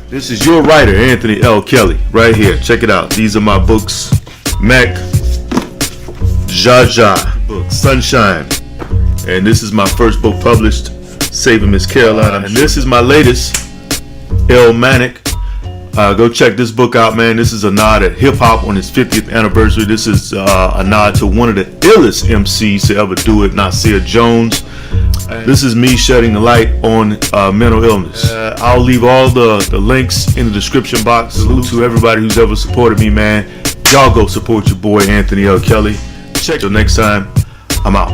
This is your writer, Anthony L. Kelly, right here. Check it out. These are my books. Mac, Jaja, book, Sunshine. And this is my first book published, Saving Miss Caroline. And this is my latest, El Manic. Go check this book out, man. This is a nod at hip-hop on its 50th anniversary. This is a nod to one of the illest MCs to ever do it, Nasir Jones. This is me shedding the light on mental illness. I'll leave all the links in the description box. Salute to everybody who's ever supported me, man. Y'all go support your boy, Anthony L. Kelly. Check till next time. I'm out.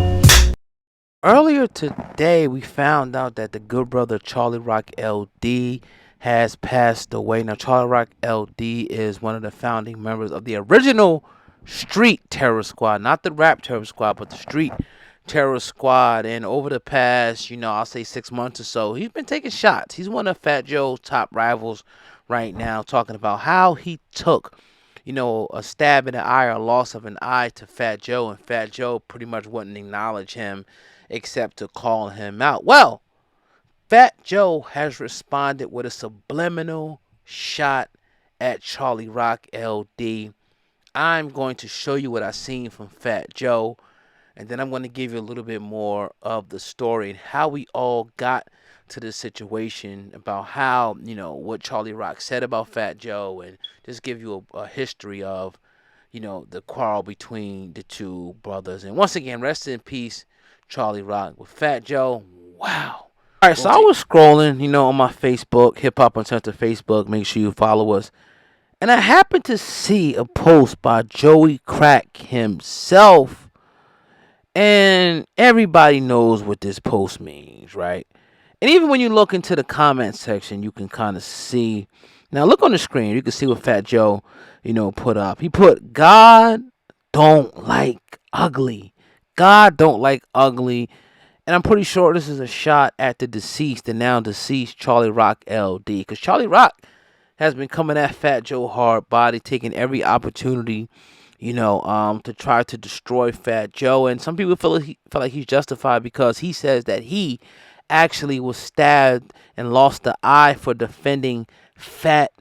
Earlier today, we found out that the good brother Charlie Rock LD has passed away. Now, Charlie Rock LD is one of the founding members of the original Street Terror Squad, not the Rap Terror Squad, but the Street Terror Squad. And over the past, I'll say 6 months or so, he's been taking shots. He's one of Fat Joe's top rivals right now, talking about how he took, a stab in the eye or a loss of an eye to Fat Joe, and Fat Joe pretty much wouldn't acknowledge him except to call him out. Well, Fat Joe has responded with a subliminal shot at Charlie Rock LD. I'm going to show you what I seen from Fat Joe, and then I'm going to give you a little bit more of the story and how we all got to this situation, about how, what Charlie Rock said about Fat Joe, and just give you a history of, the quarrel between the two brothers. And once again, rest in peace, Charlie Rock. With Fat Joe, wow. All right, so I was scrolling, on my Facebook, Hip Hop Uncensored Facebook. Make sure you follow us. And I happened to see a post by Joey Crack himself. And everybody knows what this post means, right? And even when you look into the comment section, you can kind of see. Now, look on the screen. You can see what Fat Joe, put up. He put, God don't like ugly. God don't like ugly. And I'm pretty sure this is a shot at the now deceased Charlie Rock LD. Because Charlie Rock has been coming at Fat Joe hard body, taking every opportunity, to try to destroy Fat Joe. And some people feel like he's justified, because he says that he actually was stabbed and lost the eye for defending Fat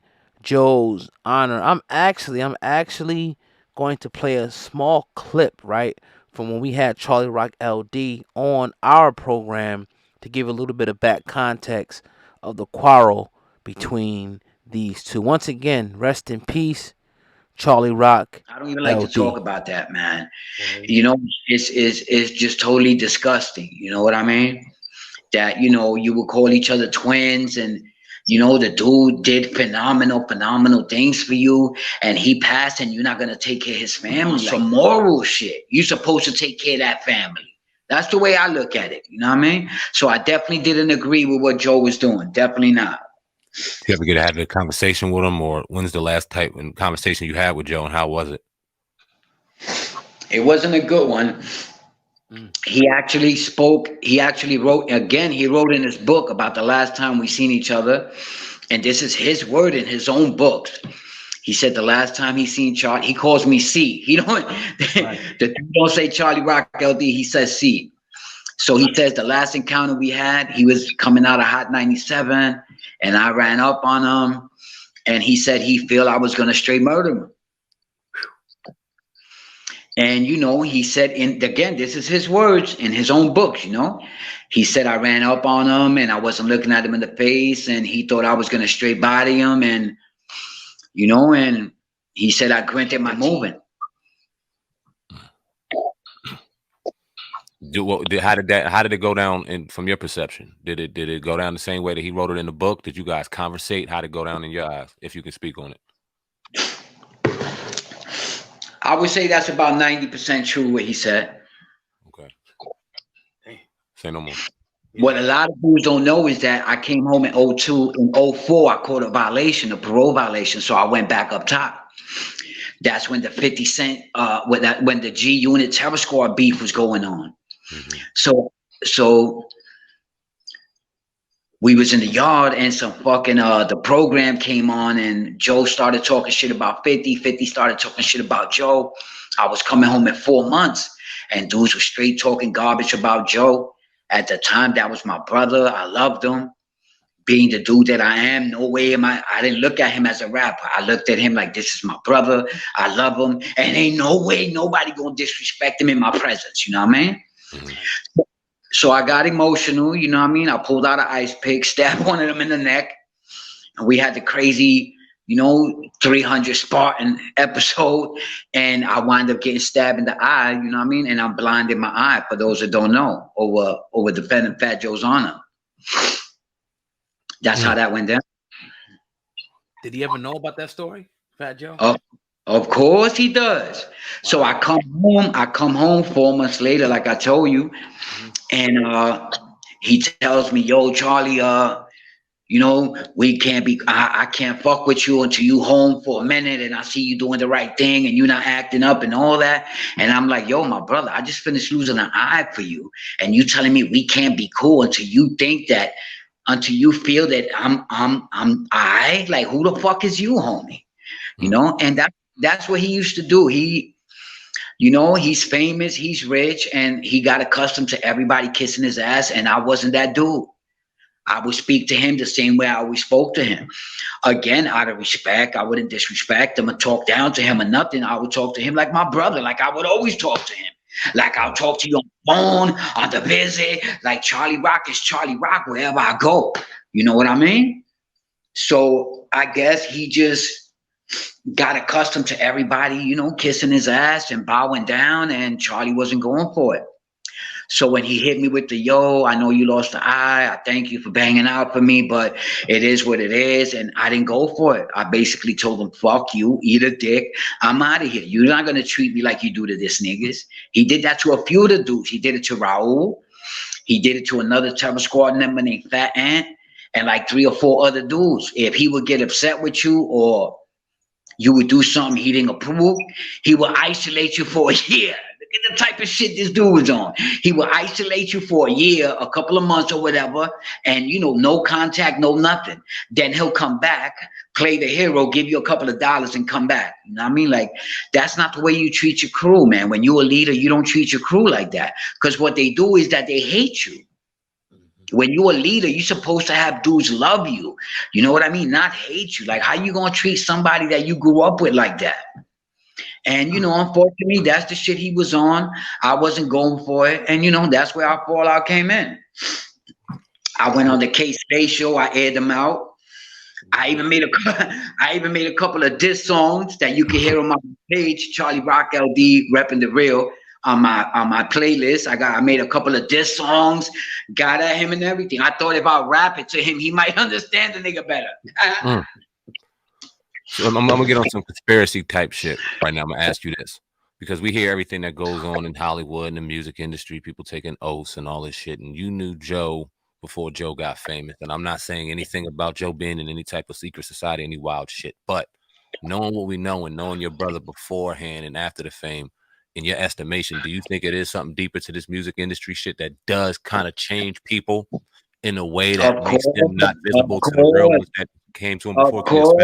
Joe's honor. I'm actually going to play a small clip, right, from when we had Charlie Rock LD on our program, to give a little bit of back context of the quarrel between these two. Once again, rest in peace, Charlie Rock. I don't even like to talk about that, man. It's just totally disgusting. You know what I mean? That, you would call each other twins, and the dude did phenomenal things for you, and he passed, and you're not gonna take care of his family. Some moral shit. You're supposed to take care of that family. That's the way I look at it. You know what I mean? So I definitely didn't agree with what Joe was doing. Definitely not. You ever have a conversation with him, or when's the last type of conversation you had with Joe, and how was it? It wasn't a good one. He actually spoke. He actually wrote again. He wrote in his book about the last time we seen each other, and this is his word in his own books. He said the last time he seen Charlie, he calls me C. He don't. Right. Don't say Charlie Rock LD. He says C. So he says the last encounter we had, he was coming out of Hot 97, and I ran up on him, and he said he feel I was gonna straight murder him. And, he said, again, this is his words in his own books, He said, I ran up on him, and I wasn't looking at him in the face, and he thought I was going to straight body him. And, and he said, I granted my movement. How did it go down from your perception? Did it go down the same way that he wrote it in the book? Did you guys conversate? How did it go down in your eyes, if you can speak on it? I would say that's about 90% true what he said. Okay. Say no more. What a lot of dudes don't know is that I came home in 02. In 04, I caught a parole violation. So I went back up top. That's when the 50 Cent, when the G Unit Terror Squad beef was going on. Mm-hmm. So we was in the yard, and some fucking the program came on, and Joe started talking shit about 50. 50 started talking shit about Joe. I was coming home in 4 months, and dudes were straight talking garbage about Joe. At the time, that was my brother. I loved him. being the dude that I am, no way am I didn't look at him as a rapper. I looked at him like, this is my brother. I love him. And ain't no way nobody gonna disrespect him in my presence. You know what I mean? Mm-hmm. So I got emotional. You know what I mean? I pulled out an ice pick, stabbed one of them in the neck. And we had the crazy, 300 Spartan episode. And I wind up getting stabbed in the eye. You know what I mean? And I'm blind in my eye, for those that don't know, over defending Fat Joe's honor. That's how that went down. Did he ever know about that story, Fat Joe? Of course he does. Wow. So I come home 4 months later, like I told you, and he tells me, yo, Charlie, we can't be, I can't fuck with you until you home for a minute and I see you doing the right thing and you're not acting up and all that. And I'm like, yo, my brother, I just finished losing an eye for you. And you telling me we can't be cool until you think that, until you feel that I'm I like, who the fuck is you, homie? And that's what he used to do. He, he's famous, he's rich, and he got accustomed to everybody kissing his ass. And I wasn't that dude. I would speak to him the same way I always spoke to him. Again, out of respect, I wouldn't disrespect him or talk down to him or nothing. I would talk to him like my brother, like I would always talk to him. Like I'll talk to you on the phone, on the visit, like Charlie Rock is Charlie Rock wherever I go. You know what I mean? So I guess he just got accustomed to everybody, kissing his ass and bowing down, and Charlie wasn't going for it. So when he hit me with the, yo, I know you lost the eye. I thank you for banging out for me, but it is what it is. And I didn't go for it. I basically told him, fuck you, eat a dick. I'm out of here. You're not going to treat me like you do to this niggas. He did that to a few of the dudes. He did it to Raul. He did it to another Terror Squad member named Fat Ant and like 3 or 4 other dudes. If he would get upset with you or you would do something he didn't approve, he would isolate you for a year. Look at the type of shit this dude was on. He would isolate you for a year, a couple of months or whatever, and no contact, no nothing. Then he'll come back, play the hero, give you a couple of dollars and come back. You know what I mean? Like, that's not the way you treat your crew, man. When you're a leader, you don't treat your crew like that. Because what they do is that they hate you. When you're a leader, you're supposed to have dudes love you. You know what I mean? Not hate you. Like, how you gonna treat somebody that you grew up with like that? And, unfortunately, that's the shit he was on. I wasn't going for it. And, that's where our fallout came in. I went on the K-Space show. I aired them out. I even made a couple of diss songs that you can hear on my page, Charlie Rock LD, repping the real. On my playlist, I made a couple of diss songs, got at him and everything. I thought if I rap it to him, he might understand the nigga better. So I'm gonna get on some conspiracy type shit right now. I'm gonna ask you this because we hear everything that goes on in Hollywood and the music industry, people taking oaths and all this shit. And you knew Joe before Joe got famous. And I'm not saying anything about Joe being in any type of secret society, any wild shit. But knowing what we know and knowing your brother beforehand and after the fame, in your estimation, do you think it is something deeper to this music industry shit that does kind of change people in a way that makes them not visible to the real ones that came to him before?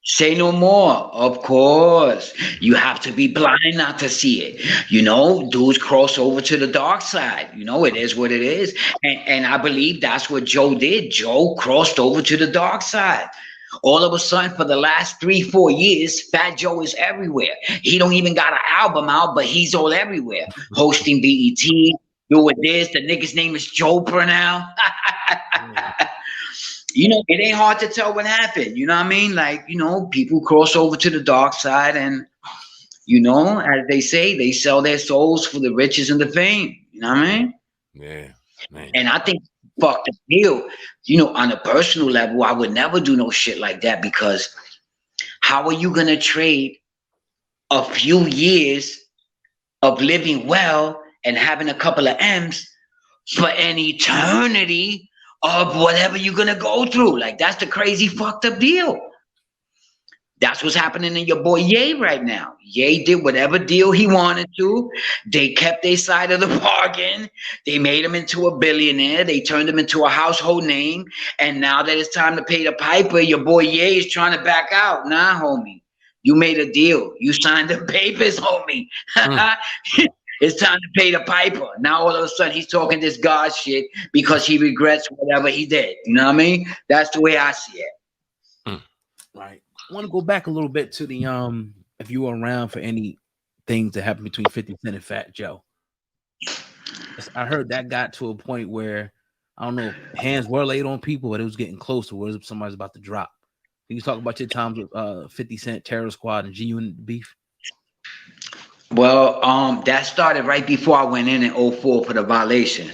Say no more. Of course. You have to be blind not to see it. Dudes cross over to the dark side. It is what it is. And I believe that's what Joe did. Joe crossed over to the dark side. All of a sudden, for the last 3-4 years, Fat Joe is everywhere. He don't even got an album out, but he's all everywhere. Hosting BET, doing this. The nigga's name is Joe now. It ain't hard to tell what happened. You know what I mean? Like, people cross over to the dark side and, as they say, they sell their souls for the riches and the fame. You know what I mean? Yeah, man. And I think fuck the deal. On a personal level, I would never do no shit like that because how are you going to trade a few years of living well and having a couple of M's for an eternity of whatever you're going to go through? Like, that's the crazy fucked up deal. That's what's happening to your boy Ye right now. Ye did whatever deal he wanted to. They kept their side of the bargain. They made him into a billionaire. They turned him into a household name. And now that it's time to pay the piper, your boy Ye is trying to back out. Nah, homie. You made a deal. You signed the papers, homie. It's time to pay the piper. Now all of a sudden he's talking this God shit because he regrets whatever he did. You know what I mean? That's the way I see it. Right. I want to go back a little bit to the if you were around for any things that happened between 50 Cent and Fat Joe. I heard that got to a point where I don't know, hands were laid on people, but it was getting close to where somebody's about to drop. Can you talk about your times with 50 Cent, Terror Squad, and G-Unit beef? Well, that started right before I went in 04 for the violation.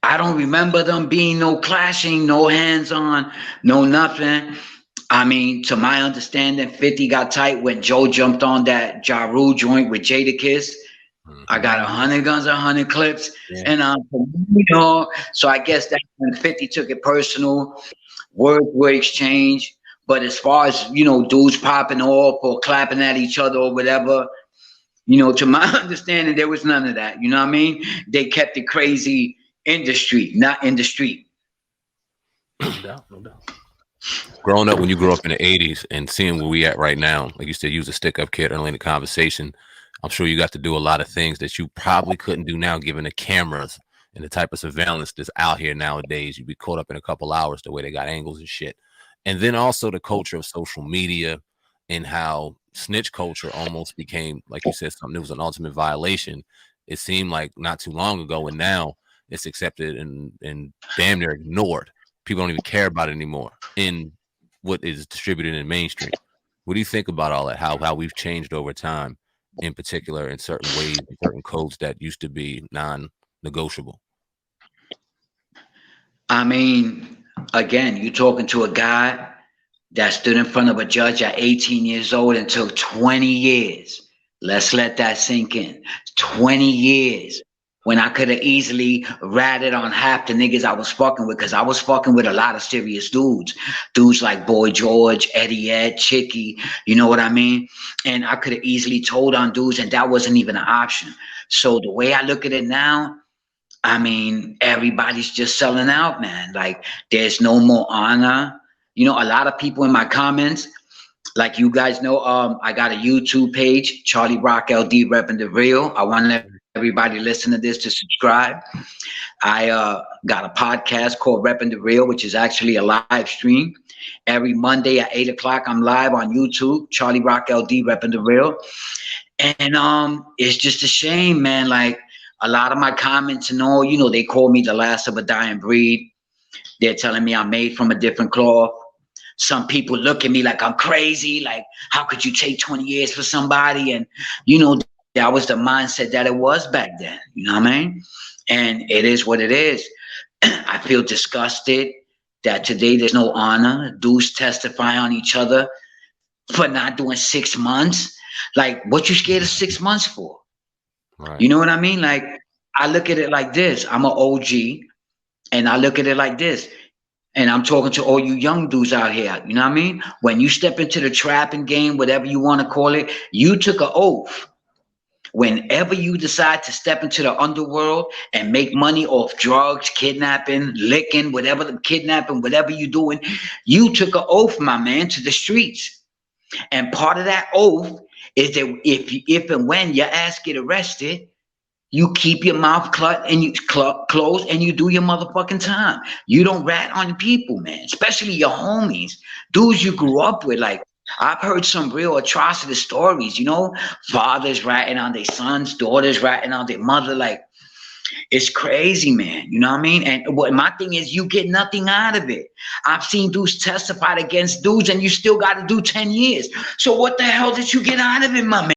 I don't remember them being no clashing, no hands on, no nothing. I mean, to my understanding, 50 got tight when Joe jumped on that Ja Rule joint with Jadakiss. I got 100 guns, 100 clips, and you know, so I guess that's when 50 took it personal. Words were exchanged, but as far as, you know, dudes popping off or clapping at each other or whatever, you know, to my understanding, there was none of that. You know what I mean? They kept it crazy in the street, not in the street. No doubt, no doubt. Growing up, when you grew up in the 80s and seeing where we at right now, like you said, you was a stick-up kid early in the conversation. I'm sure you got to do a lot of things that you probably couldn't do now, given the cameras and the type of surveillance that's out here nowadays. You'd be caught up in a couple hours the way they got angles and shit. And then also the culture of social media and how snitch culture almost became, like you said, something that was an ultimate violation. It seemed like not too long ago, and now it's accepted and damn near ignored. People don't even care about it anymore in what is distributed in mainstream. What do you think about all that? How we've changed over time, in particular in certain ways, certain codes that used to be non-negotiable? I mean, again, you're talking to a guy that stood in front of a judge at 18 years old and took 20 years. Let's let that sink in. 20 years. When I could have easily ratted on half the niggas I was fucking with, because I was fucking with a lot of serious dudes. Dudes like Boy George, Eddie Ed, Chicky, you know what I mean? And I could have easily told on dudes, and that wasn't even an option. So the way I look at it now, I mean, everybody's just selling out, man. Like, there's no more honor. You know, a lot of people in my comments, like you guys know, I got a YouTube page, Charlie Rock LD repping the real. I want everybody listen to this to subscribe. I got a podcast called Repping the Real, which is actually a live stream. Every Monday at 8 o'clock, I'm live on YouTube, Charlie Rock LD Repping the Real. And it's just a shame, man. Like, a lot of my comments and all, you know, they call me the last of a dying breed. They're telling me I'm made from a different cloth. Some people look at me like I'm crazy. Like, how could you take 20 years for somebody? And, you know, that was the mindset that it was back then. You know what I mean? And it is what it is. I feel disgusted that today there's no honor. Dudes testify on each other for not doing 6 months. Like, what you scared of 6 months for? Right. You know what I mean? Like, I look at it like this. I'm an OG, and I look at it like this. And I'm talking to all you young dudes out here. You know what I mean? When you step into the trapping game, whatever you want to call it, you took an oath. Whenever you decide to step into the underworld and make money off drugs, kidnapping, licking, whatever you're doing, you took an oath, my man, to the streets. And part of that oath is that if and when your ass get arrested, you keep your mouth closed and you do your motherfucking time. You don't rat on people, man, especially your homies, dudes you grew up with. Like, I've heard some real atrocity stories, you know, fathers ratting on their sons, daughters ratting on their mother. Like, it's crazy, man. You know what I mean? And what my thing is, you get nothing out of it. I've seen dudes testify against dudes and you still got to do 10 years. So what the hell did you get out of it, my man?